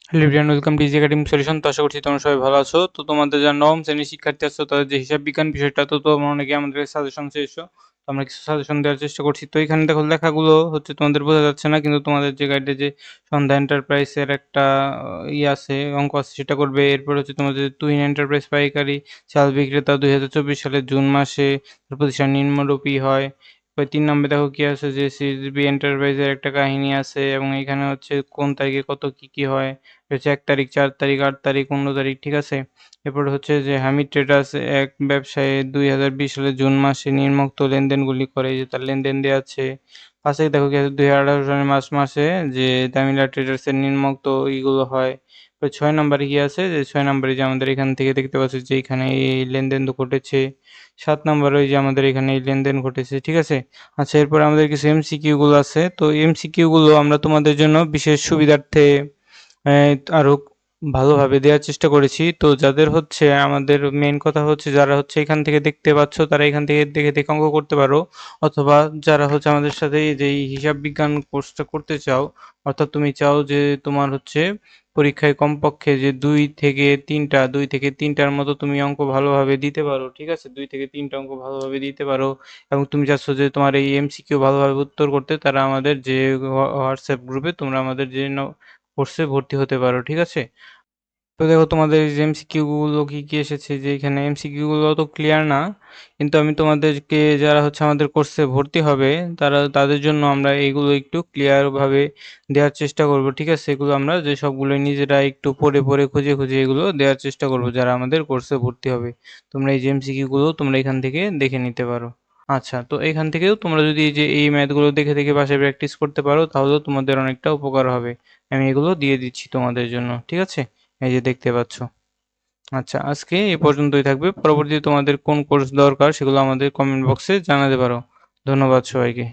Hello everyone, welcome to easy academic solution. তো আশা করছি তোমরা সবাই ভালো আছো। তো তোমাদের যারা নবম শ্রেণীর শিক্ষার্থী আছো তাদের যে হিসাব বিজ্ঞান বিষয়টা, তো তোমরা অনেকে আমাদের সাজেশন চেয়েছো। তো আমরা কিছু সাজেশন দেওয়ার চেষ্টা করছি। তো এখানে দেখো লেখাগুলো হচ্ছে তোমাদের বোঝা যাচ্ছে না, কিন্তু তোমাদের যে গাইডে যে সন্ধ্যা এন্টারপ্রাইজের একটা আছে, অঙ্ক আছে, সেটা করবে। এরপর হচ্ছে তোমাদের তুহিন এন্টারপ্রাইজ পাইকারি চাল বিক্রেতা 2024 সালের জুন মাসে প্রতিষ্ঠান নিম্নরূপী হয়। ওই 3 নম্বরে দেখো কি আছে, যে সিএসবি এন্টারপ্রাইজের একটা কাহিনী আছে, এবং এখানে হচ্ছে কোন তারিখে কত কি হয়। হচ্ছে 1 তারিখ, 4 তারিখ, 8 তারিখ, 15 তারিখ, ঠিক আছে? এরপর হচ্ছে যে হামিদ ট্রেডার্স এক ব্যবসায়ী 2020 সালের জুন মাসে নিম্নোক্ত লেনদেনগুলি করে, এই যে তার লেনদেন দেয়া আছে। পাশে দেখো কি আছে, 2018 সালের মার্চ মাসে যে তামিলা ট্রেডার্সের নিম্নোক্ত ইগুলো হয়। তো 6 নম্বরে কি আছে, যে 6 নম্বরে যে আমাদের এখান থেকে দেখতে পাচ্ছি যে এখানে এই লেনদেন তো ঘটেছে। 7 নম্বরে ওই যে আমাদের এখানে এই লেনদেন ঘটেছে, ঠিক আছে? আচ্ছা, এরপরে আমাদের কিছু এমসিকিউ গুলো আছে। তো এমসিকিউ গুলো আমরা তোমাদের জন্য বিশেষ সুবিধার্থে আরো ভালোভাবে দেওয়ার চেষ্টা করেছি। তো যাদের হচ্ছে আমাদের মেইন কথা হচ্ছে, যারা হচ্ছে এখান থেকে দেখতে পাচ্ছ তারা এখান থেকে দেখে অঙ্ক করতে পারো, অথবা যারা হচ্ছে আমাদের সাথে এই যে এই হিসাব বিজ্ঞান কোর্সটা করতে চাও, অর্থাৎ তুমি চাও যে তোমার হচ্ছে পরীক্ষায় কমপক্ষে যে 2 থেকে 3টার মতো তুমি অঙ্ক ভালোভাবে দিতে পারো, ঠিক আছে? 2 থেকে 3টা অঙ্ক ভালোভাবে দিতে পারো, এবং তুমি চাচ্ছ যে তোমার এই এমসিকিউ ভালোভাবে উত্তর করতে, তারা আমাদের যে হোয়াটসঅ্যাপ গ্রুপে তোমরা আমাদের যে কোর্সে ভর্তি হতে পারো, ঠিক আছে? তো দেখো তোমাদের এই যে এমসিকিউ গুলো কি এসেছে, যে এখানে এমসিকিউ গুলো তো ক্লিয়ার না, কিন্তু আমি তোমাদেরকে, যারা হচ্ছে আমাদের কোর্সে ভর্তি হবে, তাদের জন্য আমরা এইগুলো একটু ক্লিয়ার ভাবে দেওয়ার চেষ্টা করব, ঠিক আছে? এগুলো আমরা যে সবগুলো নিজেরা একটু পড়ে খুঁজে এগুলো দেওয়ার চেষ্টা করব, যারা আমাদের কোর্সে ভর্তি হবে। তোমরা এই যে এমসিকিউ গুলো তোমরা এখান থেকে দেখে নিতে পারো। আচ্ছা, তো এখান থেকেও তোমরা যদি এই যে এই ম্যাথগুলো দেখে বাসায় প্র্যাকটিস করতে পারো, তাহলেও তোমাদের অনেকটা উপকার হবে। আমি এগুলো দিয়ে দিচ্ছি তোমাদের জন্য, ঠিক আছে? এই যে দেখতে পাচ্ছ। আচ্ছা, আজকে এই পর্যন্তই থাকবে। পরবর্তীতে তোমাদের কোন কোর্স দরকার সেগুলো আমাদের কমেন্ট বক্সে জানাতে পারো। ধন্যবাদ সবাইকে।